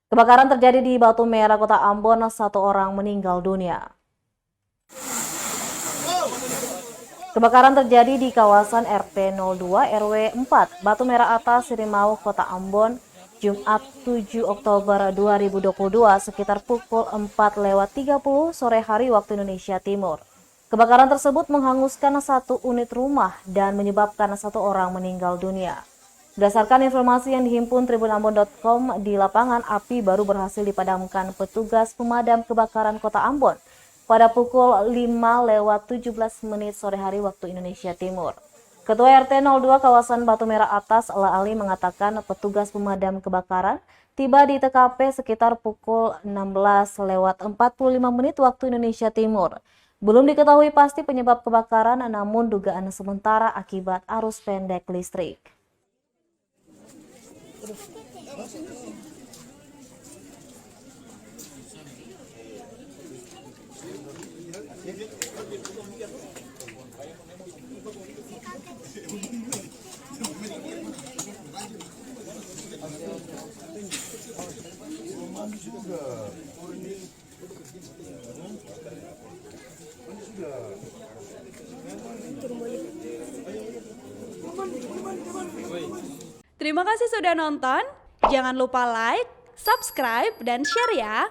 Kebakaran terjadi di Batu Merah, Kota Ambon, 1 orang meninggal dunia. Kebakaran terjadi di kawasan RT 02 RW 4, Batu Merah Atas, Sirimau, Kota Ambon, Jumat 7 Oktober 2022 sekitar pukul 4:30 sore hari waktu Indonesia Timur. Kebakaran tersebut menghanguskan 1 unit rumah dan menyebabkan 1 orang meninggal dunia. Berdasarkan informasi yang dihimpun tribunambon.com, di lapangan api baru berhasil dipadamkan petugas pemadam kebakaran Kota Ambon pada pukul 5:17 sore hari waktu Indonesia Timur. Ketua RT 02 kawasan Batu Merah Atas, Ali mengatakan petugas pemadam kebakaran tiba di TKP sekitar pukul 16:45 waktu Indonesia Timur. Belum diketahui pasti penyebab kebakaran, namun dugaan sementara akibat arus pendek listrik. Terima kasih sudah nonton. Jangan lupa like, subscribe, dan share ya.